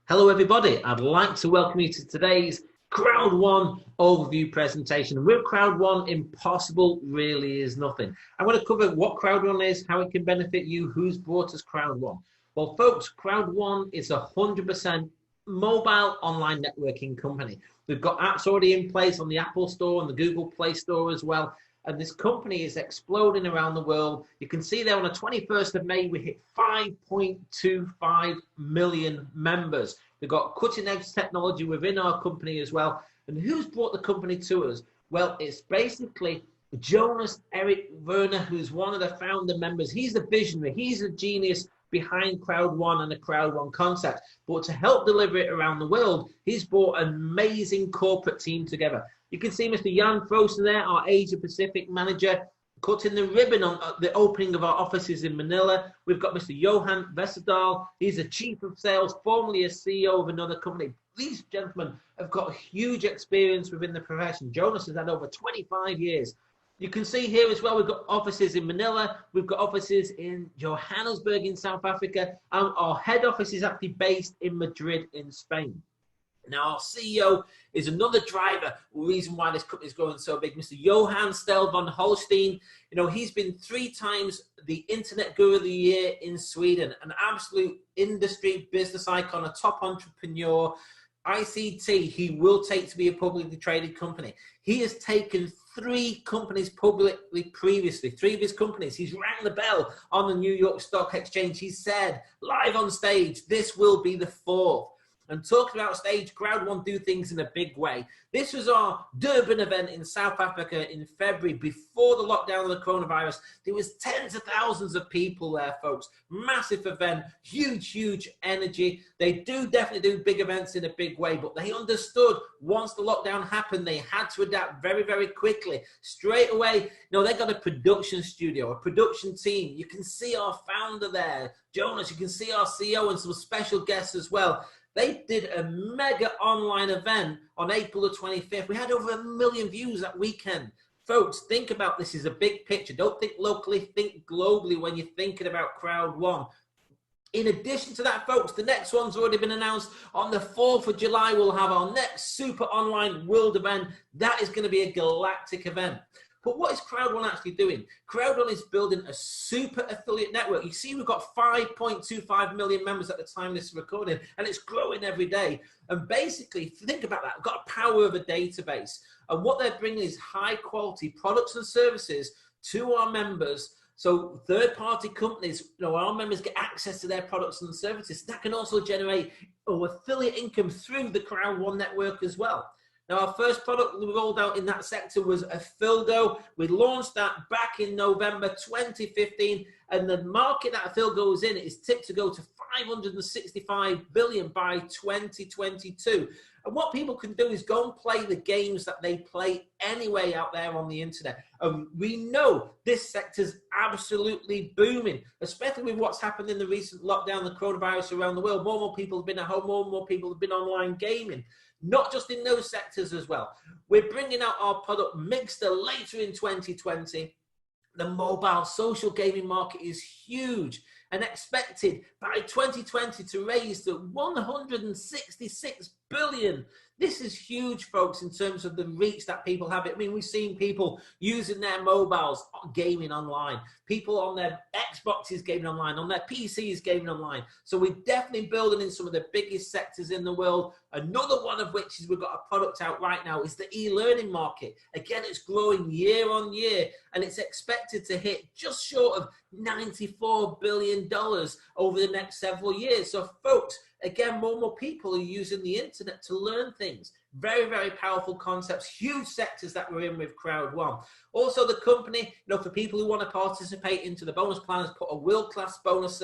Hello everybody, I'd like to welcome you to today's Crowd1 overview presentation. And with Crowd1, impossible really is nothing. I'm going to cover what Crowd1 is, how it can benefit you, who's brought us Crowd1. Well folks, Crowd1 is a 100% mobile online networking company. We've got apps already in place on the Apple Store and the Google Play Store as well. And this company is exploding around the world. You can see there on the 21st of May, we hit 5.25 million members. We've got cutting edge technology within our company as well. And who's brought the company to us? Well, it's basically Jonas Eric Werner, who's one of the founder members. He's the visionary, he's the genius behind Crowd1 and the Crowd1 concept. But to help deliver it around the world, he's brought an amazing corporate team together. You can see Mr. Jan Frosten there, our Asia Pacific manager, cutting the ribbon on the opening of our offices in Manila. We've got Mr. Johan Westerdahl. He's the chief of sales, formerly a CEO of another company. These gentlemen have got huge experience within the profession. Jonas has had over 25 years. You can see here as well, we've got offices in Manila, we've got offices in Johannesburg in South Africa, and our head office is actually based in Madrid in Spain. Now, our CEO is another driver, reason why this company is growing so big, Mr. Johan Stel van Holstein. You know, he's been 3 times the Internet Guru of the Year in Sweden, an absolute industry business icon, a top entrepreneur. ICT, he will take to be a publicly traded company. He has taken 3 companies publicly previously, 3 of his companies. He's rang the bell on the New York Stock Exchange. He said, live on stage, this will be the 4th. And talking about stage, Crowd1 do things in a big way. This was our Durban event in South Africa in February before the lockdown of the coronavirus. There was tens of thousands of people there, folks. Massive event, huge energy. They do definitely do big events in a big way, but they understood once the lockdown happened, they had to adapt very quickly. Straight away, you know, they got a production studio, a production team. You can see our founder there, Jonas. You can see our CEO and some special guests as well. They did a mega online event on April the 25th. We had over 1 million views that weekend. Folks, think about this as a big picture. Don't think locally, think globally when you're thinking about Crowd1. In addition to that, folks, the next one's already been announced. On the 4th of July, we'll have our next super online world event. That is going to be a galactic event. But what is Crowd1 actually doing? Crowd1 is building a super affiliate network. You see, we've got 5.25 million members at the time of this recording, and it's growing every day. And basically, think about that. We've got a power of a database. And what they're bringing is high quality products and services to our members. So third-party companies, you know, our members get access to their products and services. That can also generate affiliate income through the Crowd1 network as well. Now, our first product we rolled out in that sector was Affilgo. We launched that back in November 2015, and the market that Affilgo is in is tipped to go to 565 billion by 2022. And what people can do is go and play the games that they play anyway out there on the internet. We know this sector's absolutely booming, especially with what's happened in the recent lockdown, the coronavirus around the world. More and more people have been at home, more and more people have been online gaming. Not just in those sectors as well. We're bringing out our product Mixter later in 2020. The mobile social gaming market is huge and expected by 2020 to raise to 166 billion. This is huge, folks, in terms of the reach that people have. I mean, we've seen people using their mobiles gaming online, people on their Xboxes gaming online, on their PCs gaming online. So we're definitely building in some of the biggest sectors in the world. Another one of which is we've got a product out right now is the e-learning market. Again, it's growing year on year, and it's expected to hit just short of $94 billion over the next several years. So, folks, again, more and more people are using the internet to learn things. Very powerful concepts, huge sectors that we're in with Crowd1. Also, the company, you know, for people who want to participate into the bonus plans, put a world-class bonus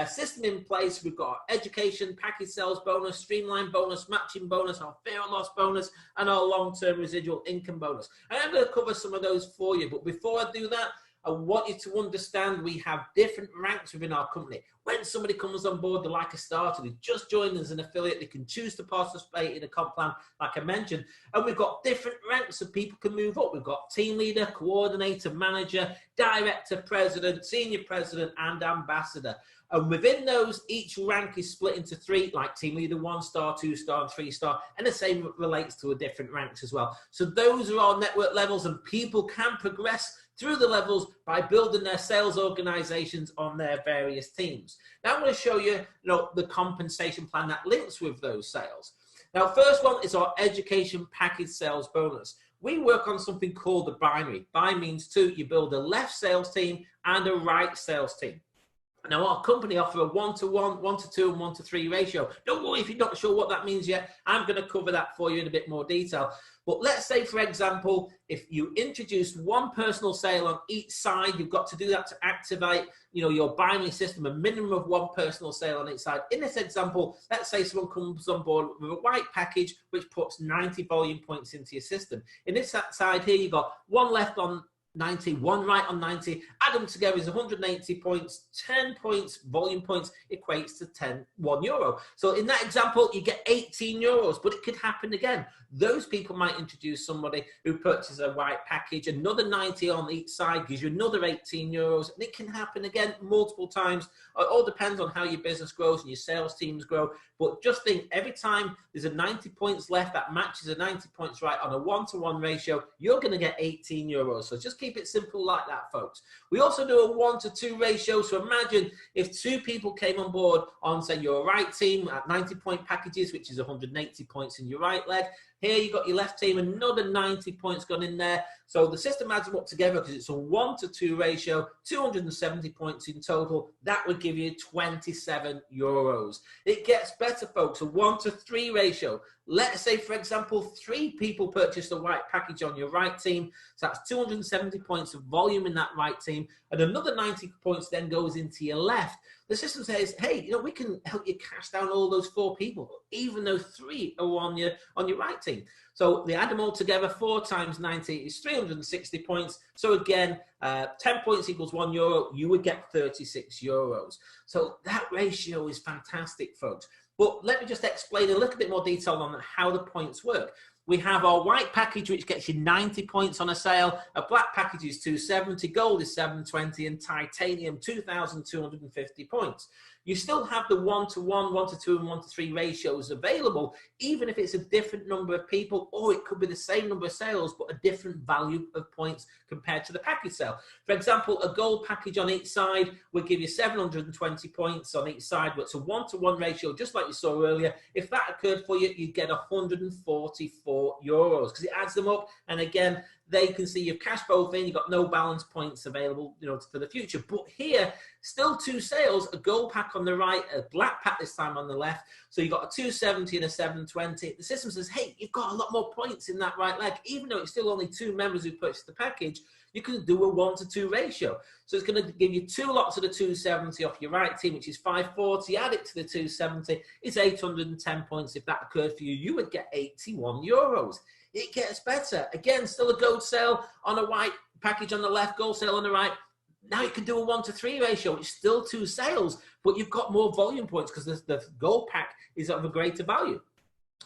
system in place. We've got our education, package sales bonus, streamline bonus, matching bonus, our fear of loss bonus, and our long-term residual income bonus. And I'm going to cover some of those for you. But before I do that, I want you to understand we have different ranks within our company. When somebody comes on board, they're like a starter, they just joined as an affiliate, they can choose to participate in a comp plan, like I mentioned. And we've got different ranks so people can move up. We've got team leader, coordinator, manager, director, president, senior president, and ambassador. And within those, each rank is split into 3, like team leader 1 star, 2 star, and 3 star. And the same relates to a different ranks as well. So those are our network levels, and people can progress through the levels by building their sales organizations on their various teams. Now I'm going to show you, the compensation plan that links with those sales. Now, first one is our education package sales bonus. We work on something called the binary. By means 2, you build a left sales team and a right sales team. Now, our company offer a 1-to-1, 1-to-2, and 1-to-3 ratio. Don't worry if you're not sure what that means yet. I'm going to cover that for you in a bit more detail. But let's say, for example, if you introduced 1 personal sale on each side, you've got to do that to activate, your binary system, a minimum of 1 personal sale on each side. In this example, let's say someone comes on board with a white package, which puts 90 volume points into your system. In this side here, you've got 1 left on 90, 1 right on 90, add them together is 180 points, 10 points, volume points equates to €1. So in that example, you get €18, but it could happen again. Those people might introduce somebody who purchases a white package, another 90 on each side gives you another €18, and it can happen again multiple times. It all depends on how your business grows and your sales teams grow. But just think, every time there's a 90 points left that matches a 90 points right on a 1-to-1 ratio, you're going to get €18. So just keep it simple like that, folks. We also do a 1-to-2 ratio. So imagine if 2 people came on board on, say, your right team at 90-point packages, which is 180 points in your right leg. Here you got your left team, another 90 points gone in there. So the system adds them up together because it's a 1-to-2 ratio, 270 points in total. That would give you €27. It gets better, folks, a 1-to-3 ratio. Let's say, for example, 3 people purchased a white package on your right team. So that's 270 points of volume in that right team. And another 90 points then goes into your left. The system says, hey, we can help you cash down all those 4 people, even though 3 are on your right team. So they add them all together, 4 times 90 is 360 points. So again, 10 points equals €1. You would get €36. So that ratio is fantastic, folks. But let me just explain a little bit more detail on how the points work. We have our white package, which gets you 90 points on a sale. A black package is 270, gold is 720, and titanium 2,250 points. You still have the 1-to-1, 1-to-2, and 1-to-3 ratios available, even if it's a different number of people, or it could be the same number of sales, but a different value of points compared to the package sale. For example, a gold package on each side would give you 720 points on each side, but it's a 1-to-1 ratio, just like you saw earlier. If that occurred for you, you'd get €144 because it adds them up. And again, they can see you've cashed both in, you've got no balance points available, for the future. But here, still 2 sales, a gold pack on the right, a black pack this time on the left. So you've got a 270 and a 720. The system says, hey, you've got a lot more points in that right leg. Even though it's still only 2 members who purchased the package, you can do a 1-to-2 ratio. So it's going to give you 2 lots of the 270 off your right team, which is 540. Add it to the 270, it's 810 points. If that occurred for you, you would get €81. It gets better. Again, still a gold sale on a white package on the left, gold sale on the right. Now you can do a 1-to-3 ratio. It's still 2 sales, but you've got more volume points because the gold pack is of a greater value.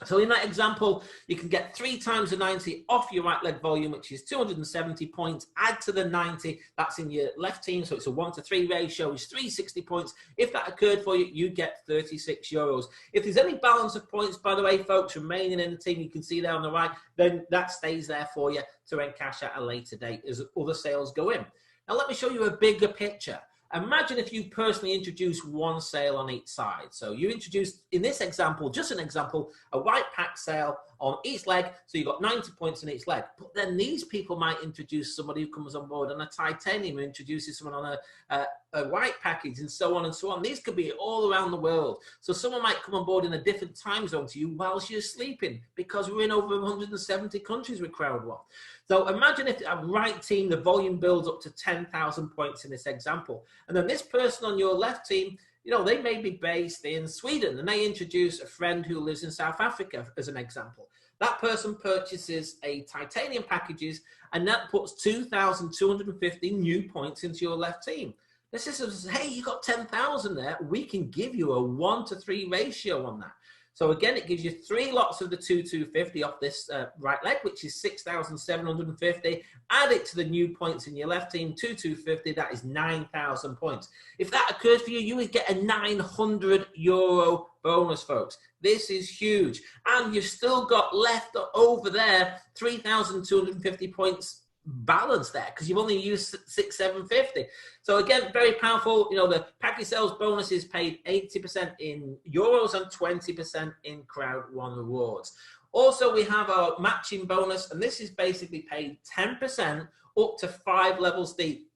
So in that example, you can get 3 times the 90 off your right leg volume, which is 270 points. Add to the 90, that's in your left team. So it's a 1-to-3 ratio, it's 360 points. If that occurred for you, you get €36. If there's any balance of points, by the way, folks, remaining in the team, you can see there on the right, then that stays there for you to encash at a later date as other sales go in. Now, let me show you a bigger picture. Imagine if you personally introduce 1 sale on each side. So you introduced, in this example, just an example, a white pack sale on each leg. So you've got 90 points in each leg. But then these people might introduce somebody who comes on board on a titanium, who introduces someone on a white package, and so on and so on. These could be all around the world. So someone might come on board in a different time zone to you whilst you're sleeping, because we're in over 170 countries with Crowd1. So imagine if a right team, the volume builds up to 10,000 points in this example. And then this person on your left team, they may be based in Sweden, and they introduce a friend who lives in South Africa as an example. That person purchases a titanium packages, and that puts 2,250 new points into your left team. The system says, hey, you got 10,000 there. We can give you a 1-to-3 ratio on that. So again, it gives you 3 lots of the 2,250 off this right leg, which is 6,750. Add it to the new points in your left team, 2,250, that is 9,000 points. If that occurred for you, you would get a €900 bonus, folks. This is huge. And you've still got left over there 3,250 points balance there, because you've only used 6,750. So again, very powerful. You know, the package sales bonus is paid 80% in euros and 20% in Crowd1 rewards. Also, we have our matching bonus, and this is basically paid 10% up to 5 levels deep.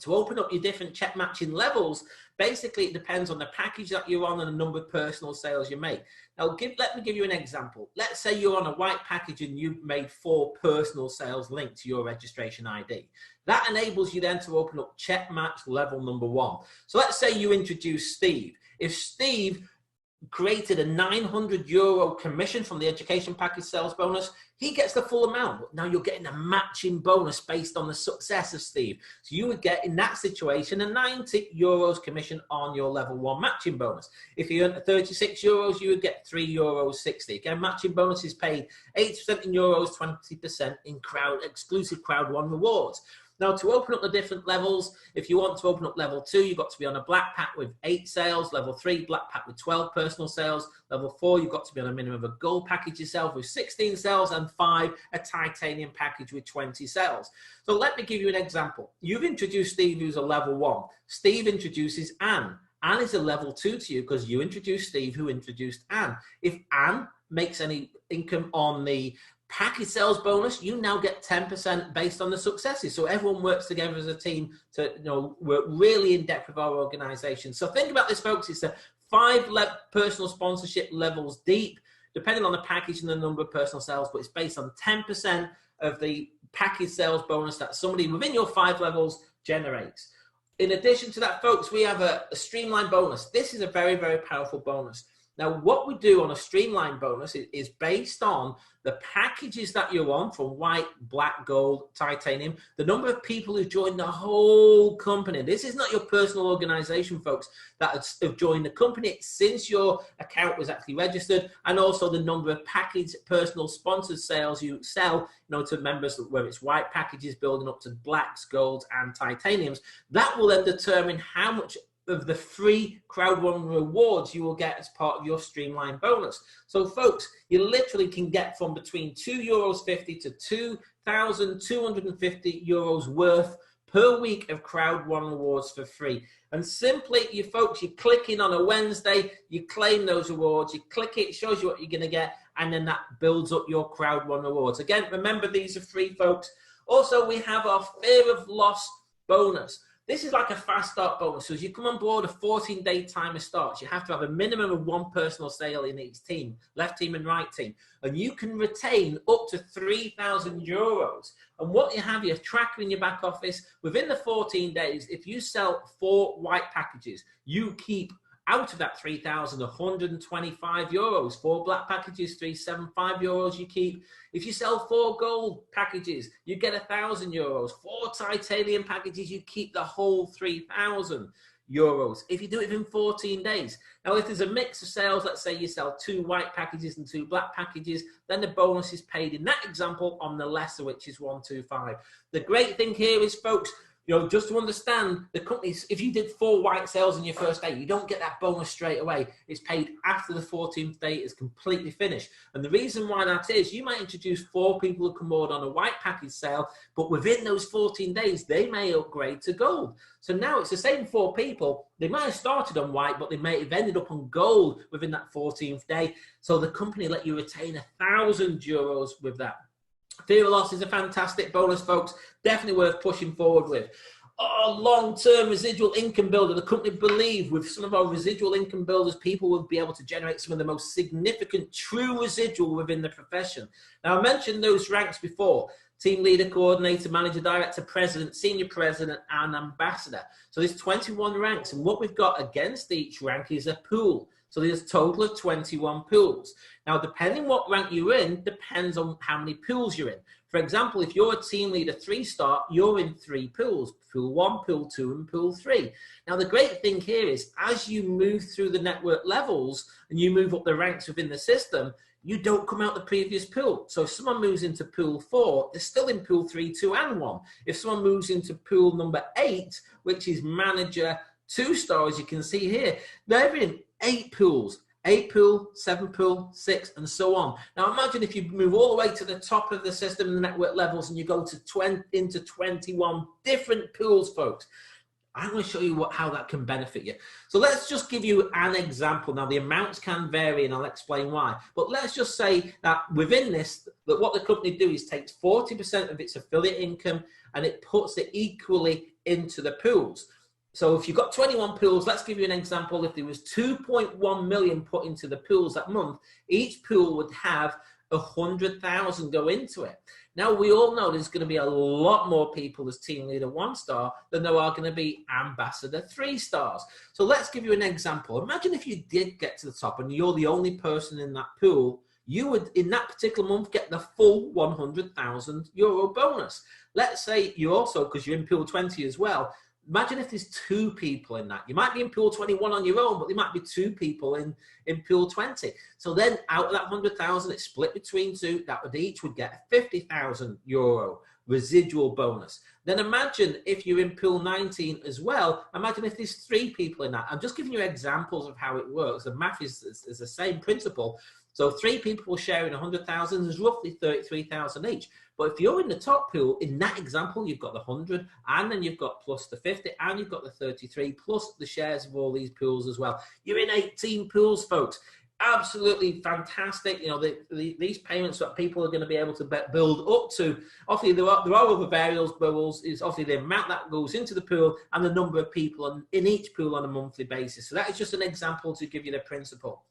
To open up your different check matching levels, basically it depends on the package that you're on and the number of personal sales you make. Now, let me give you an example. Let's say you're on a white package and you've made 4 personal sales linked to your registration ID. That enables you then to open up check match level number 1. So let's say you introduce Steve. If Steve created a €900 commission from the education package sales bonus, he gets the full amount. But now you're getting a matching bonus based on the success of Steve. So you would get, in that situation, a €90 commission on your level 1 matching bonus. If you earned €36, you would get €3.60. Again, matching bonus is paid 80% in euros, 20% in exclusive Crowd1 rewards. Now, to open up the different levels, if you want to open up level 2, you've got to be on a black pack with 8 sales. Level 3, black pack with 12 personal sales. Level 4, you've got to be on a minimum of a gold package yourself with 16 sales. And 5, a titanium package with 20 sales. So let me give you an example. You've introduced Steve, who's a level 1. Steve introduces Anne. Anne is a level 2 to you because you introduced Steve, who introduced Anne. If Anne makes any income on the package sales bonus, you now get 10% based on the successes. So everyone works together as a team to, you know, work really in depth with our organization. So think about this, folks. It's a 5 personal sponsorship levels deep, depending on the package and the number of personal sales, but it's based on 10% of the package sales bonus that somebody within your 5 levels generates. In addition to that, folks, we have a streamlined bonus. This is a very, very powerful bonus. Now, what we do on a streamlined bonus is based on the packages that you're on, from white, black, gold, titanium, the number of people who join the whole company. This is not your personal organization, folks, that have joined the company since your account was actually registered, and also the number of package personal sponsored sales you sell, you know, to members, where it's white packages building up to blacks, golds, and titaniums. That will then determine how much of the free Crowd1 rewards you will get as part of your streamlined bonus. So folks, you literally can get from between €2.50 to €2,250 worth per week of Crowd1 rewards for free. And simply, you folks, you click in on a Wednesday, you claim those rewards, you click it, shows you what you're gonna get, and then that builds up your Crowd1 rewards. Again, remember, these are free, folks. Also, we have our fear of loss bonus. This is like a fast start bonus. So as you come on board, a 14-day timer starts. You have to have a minimum of 1 personal sale in each team, left team and right team. And you can retain up to €3,000. And what you have, your tracker in your back office, within the 14 days, if you sell 4 white packages, you keep out of that 3,125 euros. 4 black packages, €375 you keep. If you sell 4 gold packages, you get 1,000 euros. 4 titanium packages, you keep the whole 3,000 euros. If you do it within 14 days. Now, if there's a mix of sales, let's say you sell 2 white packages and 2 black packages, then the bonus is paid in that example on the lesser, which is 125. The great thing here is, folks, you know, just to understand, the companies, if you did 4 white sales in your first day, you don't get that bonus straight away. It's paid after the 14th day is completely finished. And the reason why that is, you might introduce 4 people who come on a white package sale, but within those 14 days, they may upgrade to gold. So now it's the same 4 people. They might have started on white, but they may have ended up on gold within that 14th day. So the company let you retain 1,000 euros with that. Fear of loss is a fantastic bonus, folks. Definitely worth pushing forward with. Oh, long-term residual income builder. The company believe with some of our residual income builders, people will be able to generate some of the most significant true residual within the profession. Now, I mentioned those ranks before: team leader, coordinator, manager, director, president, senior president, and ambassador. So there's 21 ranks, and what we've got against each rank is a pool. So there's a total of 21 pools. Now, depending what rank you're in, depends on how many pools you're in. For example, if you're a team leader 3-star, you're in 3 pools, pool 1, pool 2, and pool 3. Now, the great thing here is as you move through the network levels and you move up the ranks within the system, you don't come out the previous pool. So if someone moves into pool 4, they're still in pool 3, 2, and 1. If someone moves into pool number 8, which is manager 2-star, as you can see here, they're in 8 pools. 8 pool, 7 pool, 6, and so on. Now imagine if you move all the way to the top of the system, the network levels, and you go to into 21 different pools, folks. I'm going to show you how that can benefit you. So let's just give you an example. Now the amounts can vary and I'll explain why. But let's just say that within this, that what the company do is takes 40% of its affiliate income and it puts it equally into the pools. So if you've got 21 pools, let's give you an example. If there was 2.1 million put into the pools that month, each pool would have 100,000 go into it. Now, we all know there's going to be a lot more people as team leader 1-star than there are going to be ambassador 3-stars. So let's give you an example. Imagine if you did get to the top and you're the only person in that pool, you would, in that particular month, get the full €100,000 bonus. Let's say you also, because you're in pool 20 as well, imagine if there's 2 people in that. You might be in pool 21 on your own, but there might be 2 people in pool 20. So then out of that 100,000, it's split between 2. That would each would get a €50,000 residual bonus. Then imagine if you're in pool 19 as well. Imagine if there's 3 people in that. I'm just giving you examples of how it works. The math is the same principle. So 3 people sharing 100,000 is roughly 33,000 each. But if you're in the top pool, in that example, you've got the 100, and then you've got plus the 50, and you've got the 33, plus the shares of all these pools as well. You're in 18 pools, folks. Absolutely fantastic. You know, these payments that people are going to be able to build up to. Obviously, there are other variables. Is obviously the amount that goes into the pool and the number of people in each pool on a monthly basis. So that is just an example to give you the principle.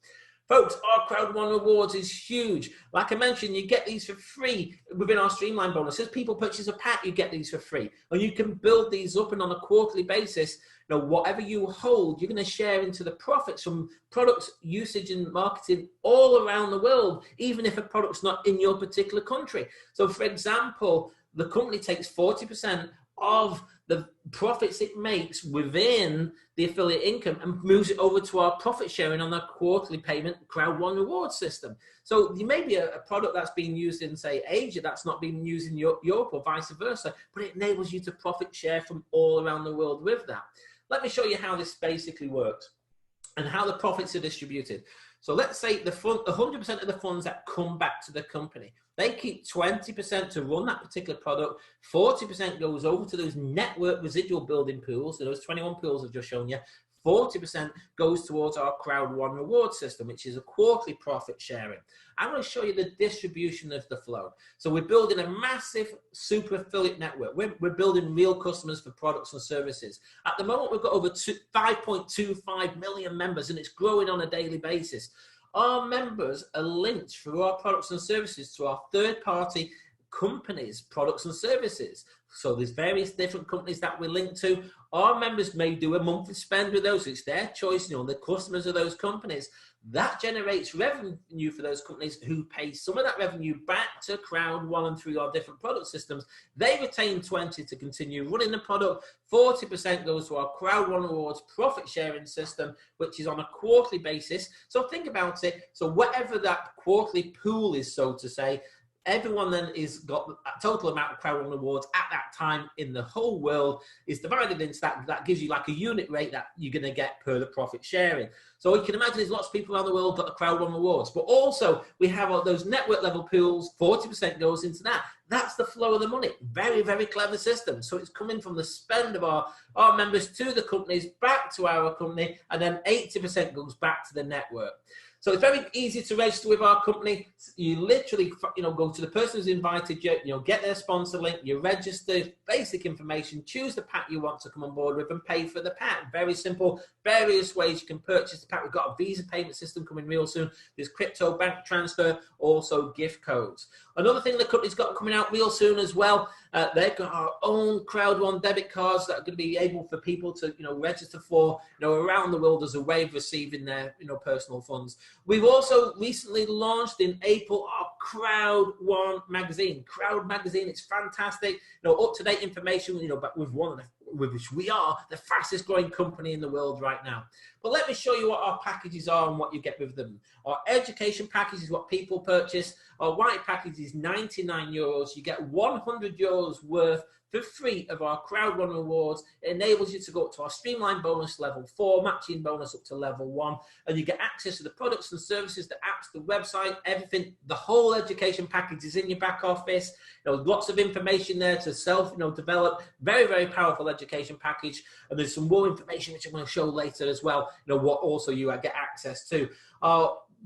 Folks, our Crowd1 rewards is huge. Like I mentioned, you get these for free within our Streamline bonus. As people purchase a pack, you get these for free. And you can build these up, and on a quarterly basis, you know, whatever you hold, you're going to share into the profits from products, usage, and marketing all around the world, even if a product's not in your particular country. So, for example, the company takes 40% of the profits it makes within the affiliate income and moves it over to our profit sharing on a quarterly payment Crowd1 reward system. So there may be a product that's being used in, say, Asia that's not being used in Europe or vice versa, but it enables you to profit share from all around the world with that. Let me show you how this basically works and how the profits are distributed. So let's say 100% of the funds that come back to the company, they keep 20% to run that particular product. 40% goes over to those network residual building pools. So those 21 pools I've just shown you. 40% goes towards our Crowd1 reward system, which is a quarterly profit sharing. I'm going to show you the distribution of the flow. So we're building a massive super affiliate network. We're building real customers for products and services. At the moment, we've got over 5.25 million members, and it's growing on a daily basis. Our members are linked through our products and services to our third-party companies, products and services. So there's various different companies that we link to. Our members may do a monthly spend with those. It's their choice, you know, the customers of those companies. That generates revenue for those companies who pay some of that revenue back to Crowd1 and through our different product systems. They retain 20 to continue running the product. 40% goes to our Crowd1 Rewards profit sharing system, which is on a quarterly basis. So think about it. So whatever that quarterly pool is, so to say, everyone then is got a total amount of Crowd1 rewards at that time in the whole world is divided into that gives you like a unit rate that you're going to get per the profit sharing. So you can imagine there's lots of people around the world got the Crowd1 rewards, but also we have those network level pools. 40% goes into that. That's the flow of the money. Very, very clever system. So it's coming from the spend of our members to the companies, back to our company, and then 80% goes back to the network. So it's very easy to register with our company. You literally, go to the person who's invited you, get their sponsor link, you register, basic information, choose the pack you want to come on board with and pay for the pack. Very simple, various ways you can purchase the pack. We've got a Visa payment system coming real soon. There's crypto bank transfer, also gift codes. Another thing the company's got coming out real soon as well, they've got our own Crowd1 debit cards that are going to be able for people to, register for, around the world as a way of receiving their, personal funds. We've also recently launched in April our Crowd1 magazine. Crowd magazine, it's fantastic. Up-to-date information, but with which we are the fastest growing company in the world right now. But let me show you what our packages are and what you get with them. Our education package is what people purchase. Our white package is €99. You get €100 worth for free of our Crowd1 rewards. It enables you to go up to our streamline bonus level 4, matching bonus up to level 1, and you get access to the products and services, the apps, the website, everything. The whole education package is in your back office. Lots of information there to self-develop. Very, very powerful education package, and there's some more information which I'm going to show later as well. What also you get access to.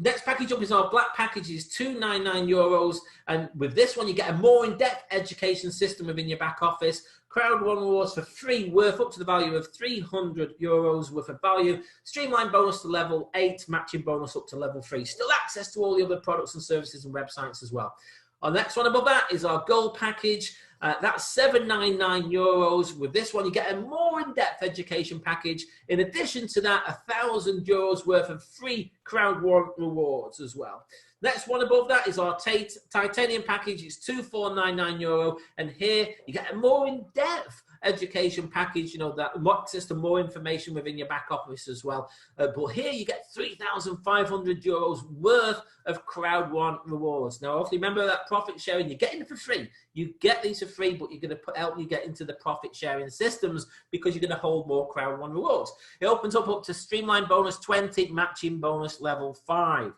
Next package up is our black package, is €299, and with this one you get a more in-depth education system within your back office. Crowd1 rewards for free, worth up to the value of €300 worth of value. Streamline bonus to level 8, matching bonus up to level 3. Still access to all the other products and services and websites as well. Our next one above that is our gold package. That's €799. With this one, you get a more in-depth education package. In addition to that, €1,000 worth of free Crowd1 rewards as well. Next one above that is our titanium package. It's €2,499, and here you get a more in-depth education package, that access to more information within your back office as well. But here you get €3,500 worth of Crowd1 rewards. Now, obviously, remember that profit sharing, you're getting it for free. You get these for free, but you're going to help you get into the profit sharing systems because you're going to hold more Crowd1 rewards. It opens up to streamline bonus 20, matching bonus level 5.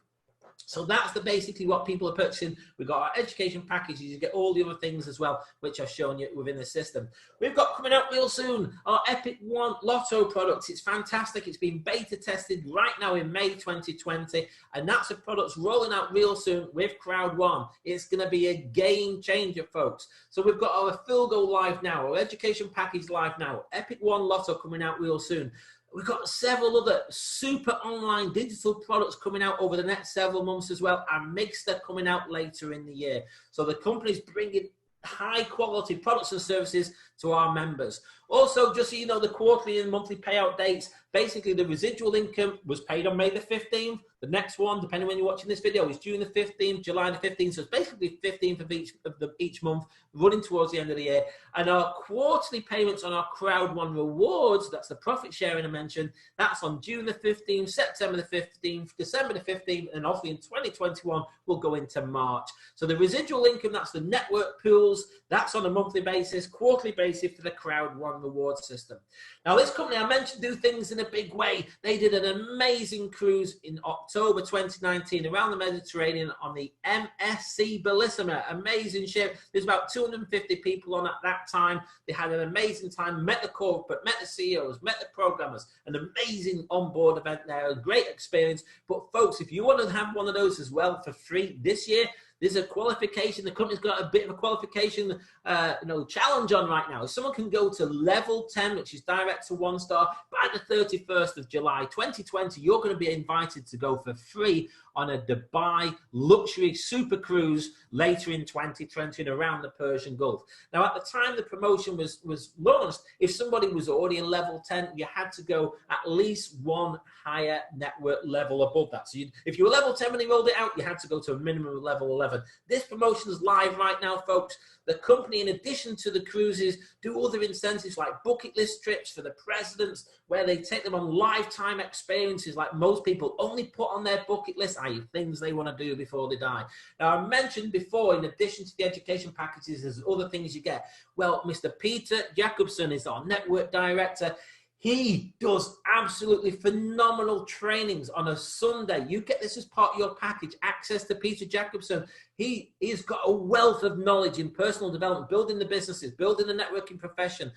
So that's basically what people are purchasing. We've got our education packages. You get all the other things as well, which I've shown you within the system. We've got coming out real soon our Epic One Lotto products. It's fantastic. It's been beta tested right now in May 2020, and that's a product rolling out real soon with Crowd1. It's going to be a game changer, folks. So we've got our Full Go live now, our education package live now, Epic One Lotto coming out real soon. We've got several other super online digital products coming out over the next several months as well, and Mixter coming out later in the year. So the company's bringing high quality products and services to our members. Also, just so you know, the quarterly and monthly payout dates, basically the residual income was paid on May the 15th. The next one, depending when you're watching this video, is June the 15th, July the 15th. So it's basically 15th of each month, running towards the end of the year. And our quarterly payments on our Crowd1 rewards, that's the profit sharing I mentioned, that's on June the 15th, September the 15th, December the 15th, and obviously in 2021, we'll go into March. So the residual income, that's the network pools, that's on a monthly basis, quarterly basis for the Crowd1 reward system. Now, this company I mentioned do things in a big way. They did an amazing cruise in October 2019 around the Mediterranean on the MSC Bellissima. Amazing ship. There's about 250 people on at that time. They had an amazing time, met the corporate, met the CEOs, met the programmers, an amazing onboard event there, a great experience. But folks, if you want to have one of those as well for free this year, there's a qualification. The company's got a bit of a qualification challenge on right now. If someone can go to level 10, which is direct to 1-star, by the 31st of July 2020, you're going to be invited to go for free on a Dubai luxury super cruise later in 2020 and around the Persian Gulf. Now, at the time the promotion was launched, if somebody was already in level 10, you had to go at least one higher network level above that. So if you were level 10 when they rolled it out, you had to go to a minimum level 11. This promotion is live right now, folks. The company, in addition to the cruises, do other incentives like bucket list trips for the presidents, where they take them on lifetime experiences like most people only put on their bucket list, i.e. things they want to do before they die. Now, I mentioned before, in addition to the education packages, there's other things you get. Well, Mr. Peter Jacobson is our network director. He does absolutely phenomenal trainings on a Sunday. You get this as part of your package, access to Peter Jacobson. He's got a wealth of knowledge in personal development, building the businesses, building the networking profession.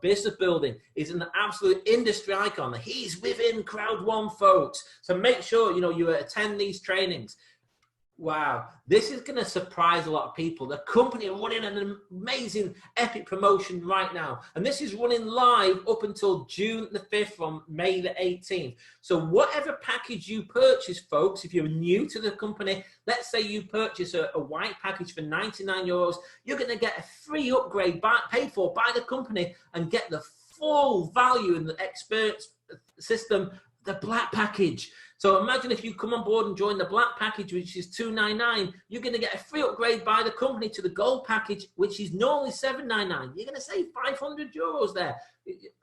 Business building is an absolute industry icon. He's within Crowd1, folks. So make sure, you attend these trainings. Wow, this is going to surprise a lot of people. The company are running an amazing epic promotion right now. And this is running live up until June the 5th from May the 18th. So whatever package you purchase, folks, if you're new to the company, let's say you purchase a white package for €99, you're going to get a free upgrade paid for by the company and get the full value in the experience system, the black package. So imagine if you come on board and join the black package, which is $299, you're going to get a free upgrade by the company to the gold package, which is normally $799. You're going to save €500 there.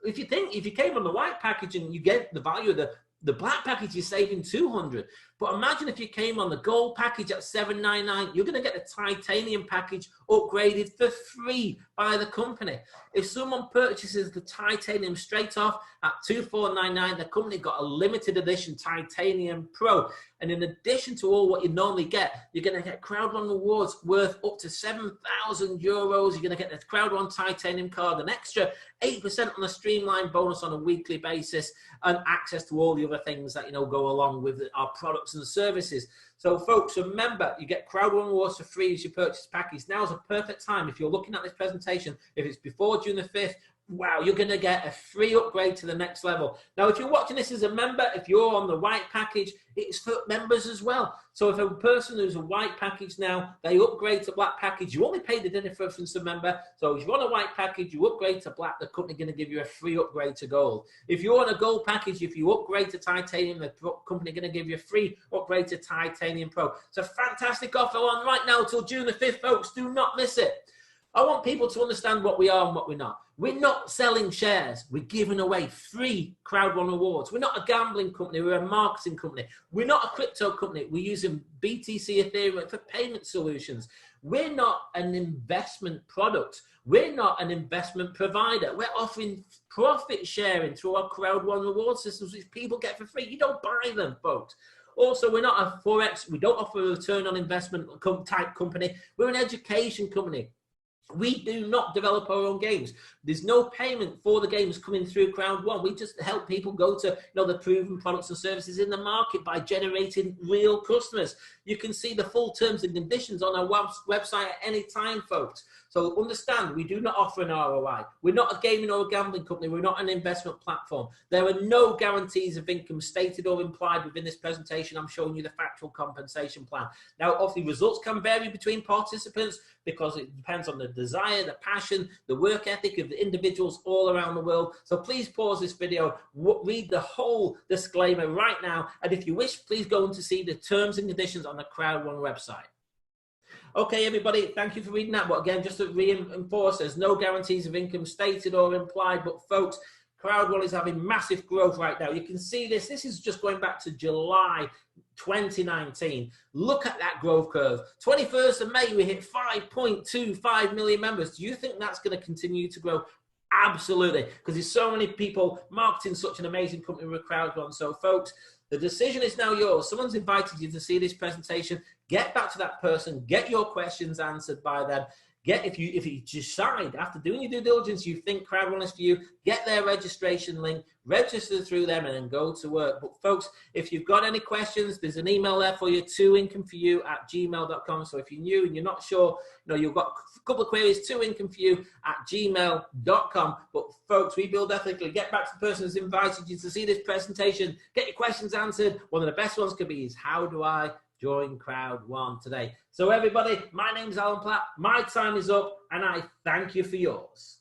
If you came on the white package and you get the value of the black package, you're saving $200. But imagine if you came on the gold package at $799, you're going to get the titanium package upgraded for free by the company. If someone purchases the titanium straight off at $2499, the company got a limited edition titanium pro. And in addition to all what you normally get, you're going to get Crowd1 rewards worth up to €7,000. You're going to get the Crowd1 titanium card, an extra 8% on the streamlined bonus on a weekly basis, and access to all the other things that go along with our products and services. So folks, remember, you get Crowd1 rewards for free as you purchase package. Now is a perfect time. If you're looking at this presentation, if it's before June the 5th, wow, you're going to get a free upgrade to the next level. Now, if you're watching this as a member, if you're on the white package, it's for members as well. So if a person who's a white package now, they upgrade to black package, you only pay the difference as a member. So if you're on a white package, you upgrade to black, the company going to give you a free upgrade to gold. If you're on a gold package, if you upgrade to titanium, the company going to give you a free upgrade to titanium pro. It's a fantastic offer on right now till June the 5th, folks. Do not miss it. I want people to understand what we are and what we're not. We're not selling shares. We're giving away free Crowd1 rewards. We're not a gambling company. We're a marketing company. We're not a crypto company. We're using BTC Ethereum for payment solutions. We're not an investment product. We're not an investment provider. We're offering profit sharing through our Crowd1 reward systems, which people get for free. You don't buy them, folks. Also, we're not a Forex. We don't offer a return on investment type company. We're an education company. We do not develop our own games. There's no payment for the games coming through Crowd1. We just help people go to the proven products and services in the market by generating real customers. You can see the full terms and conditions on our website at any time, folks. So understand, we do not offer an ROI. We're not a gaming or a gambling company. We're not an investment platform. There are no guarantees of income stated or implied within this presentation. I'm showing you the factual compensation plan. Now, obviously, results can vary between participants because it depends on the desire, the passion, the work ethic of the individuals all around the world. So please pause this video, read the whole disclaimer right now, and if you wish, please go on to see the terms and conditions on the Crowd1 website. Okay, everybody, thank you for reading that. But again, just to reinforce, there's no guarantees of income stated or implied, but folks, Crowd1 is having massive growth right now. You can see this. This is just going back to July 2019. Look at that growth curve. 21st of May, we hit 5.25 million members. Do you think that's going to continue to grow? Absolutely, because there's so many people marketing such an amazing company with Crowd1. So, folks, the decision is now yours. Someone's invited you to see this presentation. Get back to that person. Get your questions answered by them. If you decide after doing your due diligence you think Crowd1 is for you, get their registration link, register through them, and then go to work. But folks, if you've got any questions, there's an email there for you, 2incomeforyou@gmail.com. So if you're new and you're not sure, you've got a couple of queries, 2incomeforyou@gmail.com. But folks, we build ethically. Get back to the person who's invited you to see this presentation. Get your questions answered. One of the best ones could be is, how do I join Crowd1 today? So everybody, my name's Alan Platt. My time is up, and I thank you for yours.